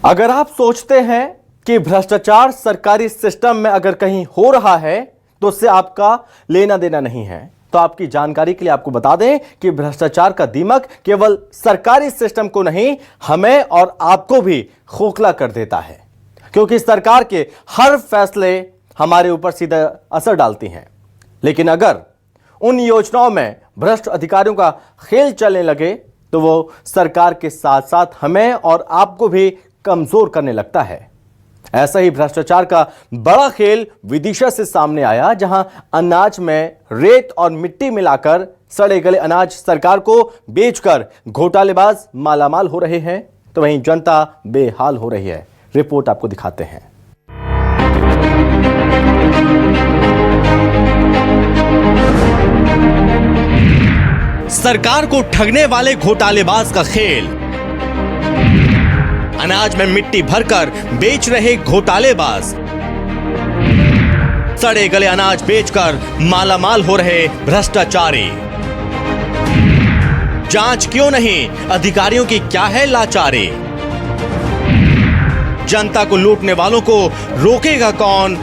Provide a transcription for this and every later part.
अगर आप सोचते हैं कि भ्रष्टाचार सरकारी सिस्टम में अगर कहीं हो रहा है तो उससे आपका लेना देना नहीं है, तो आपकी जानकारी के लिए आपको बता दें कि भ्रष्टाचार का दीमक केवल सरकारी सिस्टम को नहीं, हमें और आपको भी खोखला कर देता है, क्योंकि सरकार के हर फैसले हमारे ऊपर सीधा असर डालती हैं। लेकिन अगर उन योजनाओं में भ्रष्ट अधिकारियों का खेल चलने लगे तो वो सरकार के साथ साथ हमें और आपको भी कमजोर करने लगता है। ऐसा ही भ्रष्टाचार का बड़ा खेल विदिशा से सामने आया, जहां अनाज में रेत और मिट्टी मिलाकर सड़े गले अनाज सरकार को बेचकर घोटालेबाज मालामाल हो रहे हैं, तो वहीं जनता बेहाल हो रही है। रिपोर्ट आपको दिखाते हैं। सरकार को ठगने वाले घोटालेबाज का खेल, अनाज में मिट्टी भरकर बेच रहे घोटालेबाज, सड़े गले अनाज बेचकर मालामाल हो रहे भ्रष्टाचारी। जांच क्यों नहीं, अधिकारियों की क्या है लाचारी? जनता को लूटने वालों को रोकेगा कौन?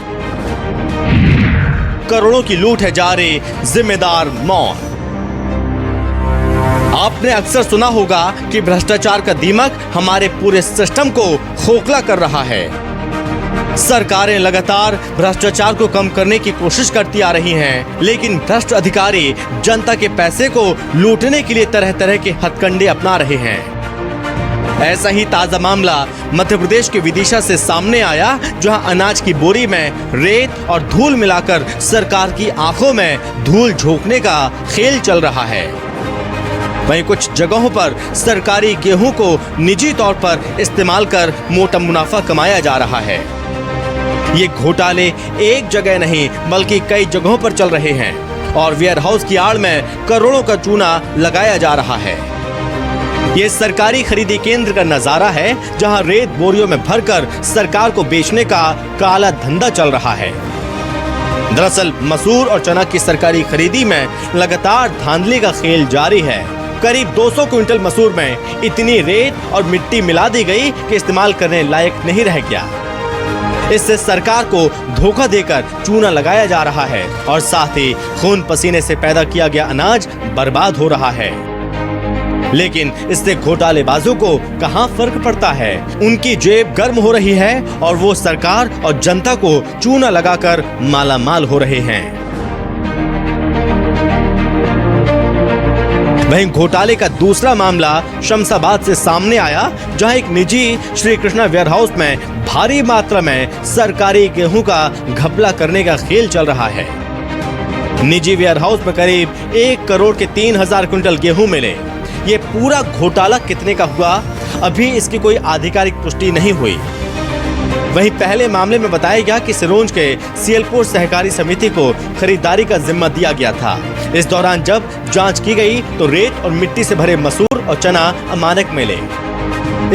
करोड़ों की लूट है जारी, जिम्मेदार मौन। आपने अक्सर सुना होगा कि भ्रष्टाचार का दीमक हमारे पूरे सिस्टम को खोखला कर रहा है। सरकारें लगातार भ्रष्टाचार को कम करने की कोशिश करती आ रही हैं, लेकिन भ्रष्ट अधिकारी जनता के पैसे को लूटने के लिए तरह तरह के हथकंडे अपना रहे हैं। ऐसा ही ताजा मामला मध्य प्रदेश के विदिशा से सामने आया, जहां अनाज की बोरी में रेत और धूल मिलाकर सरकार की आंखों में धूल झोंकने का खेल चल रहा है। वहीं कुछ जगहों पर सरकारी गेहूं को निजी तौर पर इस्तेमाल कर मोटा मुनाफा कमाया जा रहा है। ये घोटाले एक जगह नहीं बल्कि कई जगहों पर चल रहे हैं और वेयर हाउस की आड़ में करोड़ों का चूना लगाया जा रहा है। ये सरकारी खरीदी केंद्र का नजारा है, जहां रेत बोरियों में भरकर सरकार को बेचने का काला धंधा चल रहा है। दरअसल मसूर और चना की सरकारी खरीदी में लगातार धांधली का खेल जारी है। करीब 200 क्विंटल मसूर में इतनी रेत और मिट्टी मिला दी गई कि इस्तेमाल करने लायक नहीं रह गया। इससे सरकार को धोखा देकर चूना लगाया जा रहा है और साथ ही खून पसीने से पैदा किया गया अनाज बर्बाद हो रहा है। लेकिन इससे घोटालेबाजों को कहां फर्क पड़ता है? उनकी जेब गर्म हो रही है और वो सरकार और जनता को चूना लगाकर मालामाल हो रहे हैं। वहीं घोटाले का दूसरा मामला शमशाबाद से सामने आया, जहां एक निजी श्री कृष्णा वेयर हाउस में भारी मात्रा में सरकारी गेहूं का घपला करने का खेल चल रहा है। निजी वेयर हाउस में करीब 1 करोड़ के 3,000 क्विंटल गेहूं मिले। ये पूरा घोटाला कितने का हुआ, अभी इसकी कोई आधिकारिक पुष्टि नहीं हुई। वहीं पहले मामले में बताया गया कि सिरोंज के सियलपुर सहकारी समिति को खरीदारी का जिम्मा दिया गया था। इस दौरान जब जांच की गई तो रेत और मिट्टी से भरे मसूर और चना अमानक मिले।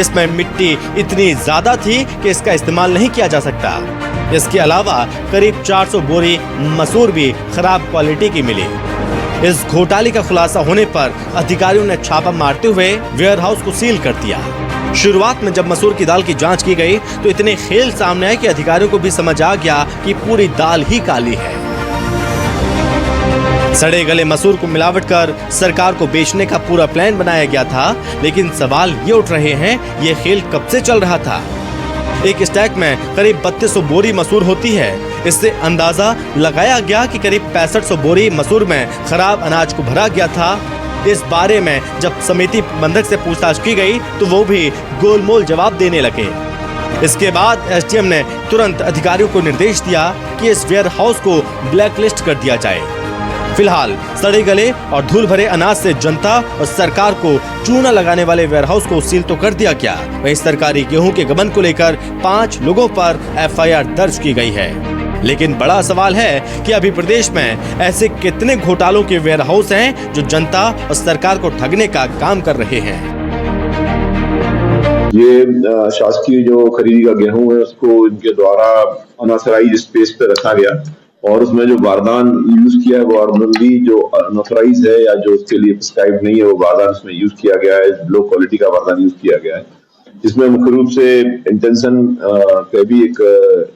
इसमें मिट्टी इतनी ज्यादा थी कि इसका इस्तेमाल नहीं किया जा सकता। इसके अलावा करीब 400 बोरी मसूर भी खराब क्वालिटी की मिली। इस घोटाले का खुलासा होने पर अधिकारियों ने छापा मारते हुए वेयर हाउस को सील कर दिया। शुरुआत में जब मसूर की दाल की जांच की गई तो इतने खेल सामने आए कि अधिकारियों को भी समझ आ गया कि पूरी दाल ही काली है। सड़े गले मसूर को मिलावट कर सरकार को बेचने का पूरा प्लान बनाया गया था, लेकिन सवाल ये उठ रहे हैं, ये खेल कब से चल रहा था? एक स्टैक में करीब 3200 बोरी मसूर होती है। इससे अंदाजा लगाया गया कि करीब 6500 बोरी मसूर में खराब अनाज को भरा गया था। इस बारे में जब समिति प्रबंधक से पूछताछ की गई तो वो भी गोलमोल जवाब देने लगे। इसके बाद एसडीएम ने तुरंत अधिकारियों को निर्देश दिया कि इस वेयर हाउस को ब्लैकलिस्ट कर दिया जाए। फिलहाल सड़े गले और धूल भरे अनाज से जनता और सरकार को चूना लगाने वाले वेयर हाउस को सील तो कर दिया गया, वहीं सरकारी गेहूं के गबन को लेकर 5 लोगों पर एफआईआर दर्ज की गई है। लेकिन बड़ा सवाल है कि अभी प्रदेश में ऐसे कितने घोटालों के वेयर हाउस हैं जो जनता और सरकार को ठगने का काम कर रहे हैं। ये शासकीय जो खरीदी का गेहूं है उसको इनके द्वारा अनऑथराइज्ड स्पेस पे रखा गया और उसमें जो बारदान यूज किया है वो नॉर्मली जो अनऑथराइज है या जो उसके लिए प्रिस्क्राइब नहीं है वो बारदान उसमें यूज किया गया है, लो क्वालिटी का बारदान यूज किया गया है। इसमें मुख्य रूप से इंटेंशन पे भी एक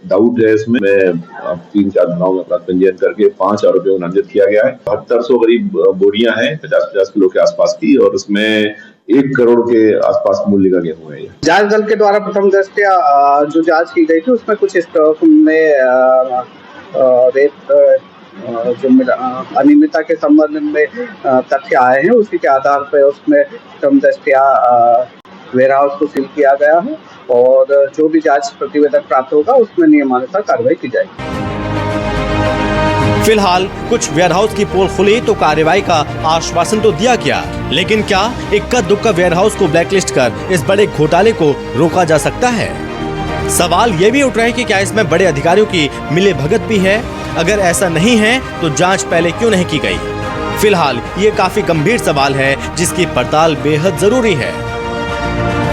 डाउट है। इसमें 3-4 धाराओं में अपराध पंजीयन करके 5 आरोपियों को नामजद किया गया है। 7200 करीब बोरियां हैं 50-50 किलो के आसपास की, और उसमें 1 करोड़ के आसपास मूल्य का गेहूं है। जांच दल के द्वारा प्रथम दृष्टया जो जांच की गई थी उसमें कुछ स्टॉक में जो अनियमितता के संबंध में तथ्य आए हैं, उसी के आधार पर उसमें प्रथम दृष्टया वेयर हाउस को सील किया गया है और जो भी जांच प्रतिवेदन प्राप्त होगा उसमें नियमानुसार कार्रवाई की जाएगी। फिलहाल कुछ वेयरहाउस की पोल खुली तो कार्रवाई का आश्वासन तो दिया गया, लेकिन क्या इक्का दुक्का वेयरहाउस को ब्लैकलिस्ट कर इस बड़े घोटाले को रोका जा सकता है? सवाल ये भी उठ रहे हैं कि क्या इसमें बड़े अधिकारियों की मिलीभगत भी है? अगर ऐसा नहीं है तो जांच पहले क्यों नहीं की गई? फिलहाल ये काफी गंभीर सवाल है जिसकी पड़ताल बेहद जरूरी है।